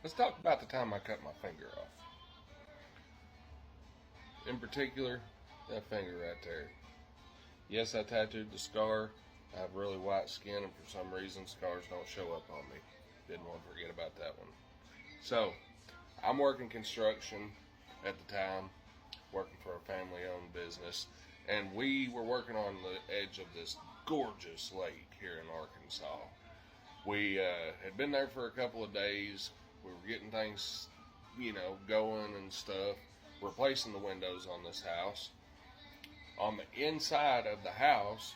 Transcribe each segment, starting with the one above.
Let's talk about the time I cut my finger off. In particular, that finger right there. Yes, I tattooed the scar. I have really white skin, and for some reason, scars don't show up on me. Didn't want to forget about that one. So, I'm working construction at the time, working for a family-owned business, and we were working on the edge of this gorgeous lake here in Arkansas. We had been there for a couple of days. We were getting things, going and stuff, replacing the windows on this house. On the inside of the house,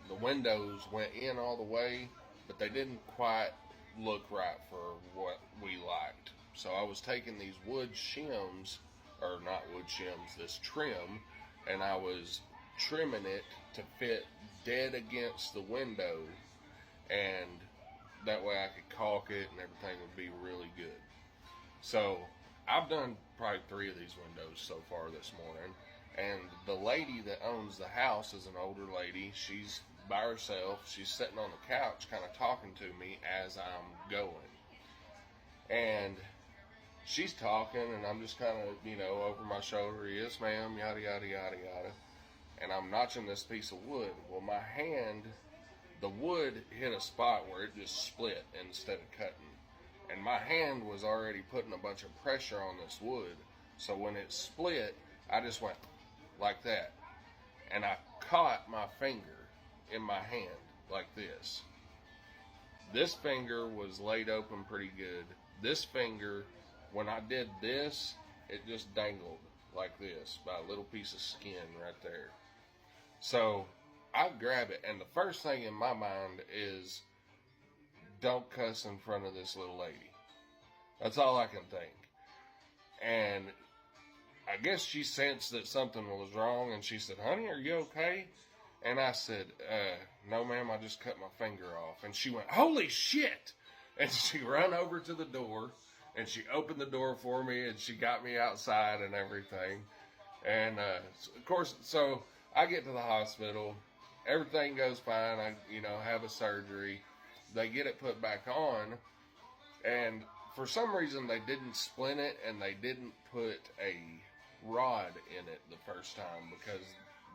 the windows went in all the way, but they didn't quite look right for what we liked. So I was taking these wood shims, or not wood shims, this trim, and I was trimming it to fit dead against the window, and that way I could caulk it and everything would be really good. So I've done probably 3 of these windows so far this morning, and the lady that owns the house is an older lady. She's by herself. She's sitting on the couch kind of talking to me as I'm going. And she's talking, and I'm just kind of, over my shoulder, yes ma'am, yada, yada, yada, yada. And I'm notching this piece of wood. Well, my hand, the wood hit a spot where it just split instead of cutting. And my hand was already putting a bunch of pressure on this wood. So when it split, I just went like that. And I caught my finger in my hand like this. This finger was laid open pretty good. This finger, when I did this, it just dangled like this by a little piece of skin right there. So I grab it, and the first thing in my mind is, don't cuss in front of this little lady. That's all I can think. And I guess she sensed that something was wrong, and she said, honey, are you okay? And I said, no ma'am, I just cut my finger off. And she went, holy shit! And she ran over to the door, and she opened the door for me, and she got me outside and everything. And of course, so I get to the hospital, everything goes fine, I have a surgery, they get it put back on, and for some reason they didn't splint it, and they didn't put a rod in it the first time, because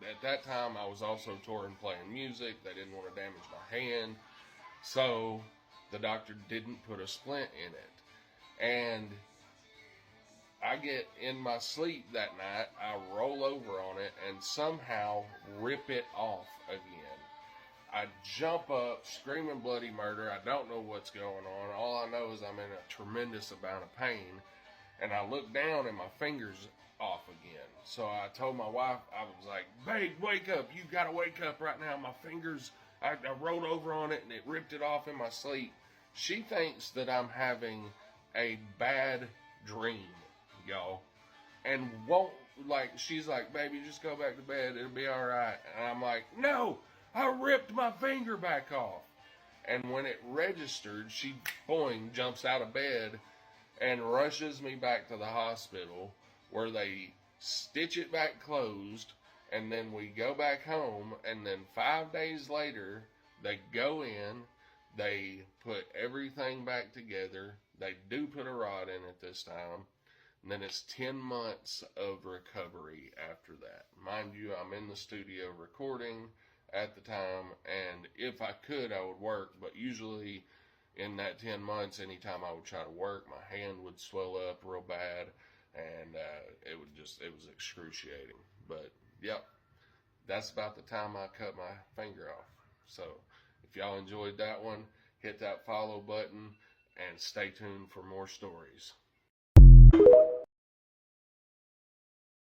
at that time I was also touring playing music. They didn't want to damage my hand, so the doctor didn't put a splint in it. And I get in my sleep that night, I roll over on it and somehow rip it off again. I jump up screaming bloody murder. I don't know what's going on. All I know is I'm in a tremendous amount of pain, and I look down and my finger's off again. So I told my wife, I was like, babe, wake up. You gotta wake up right now. My fingers, I rolled over on it and it ripped it off in my sleep. She thinks that I'm having a bad dream, y'all. And won't, she's like, baby, just go back to bed. It'll be all right. And I'm like, no, I ripped my finger back off. And when it registered, she, boing, jumps out of bed and rushes me back to the hospital, where they stitch it back closed, and then we go back home, and then 5 days later, they go in, they put everything back together, they do put a rod in it this time, and then it's 10 months of recovery after that. Mind you, I'm in the studio recording at the time, and if I could, I would work, but usually in that 10 months, anytime I would try to work, my hand would swell up real bad, and it was excruciating. But yep, that's about the time I cut my finger off. So if y'all enjoyed that one, hit that follow button and stay tuned for more stories.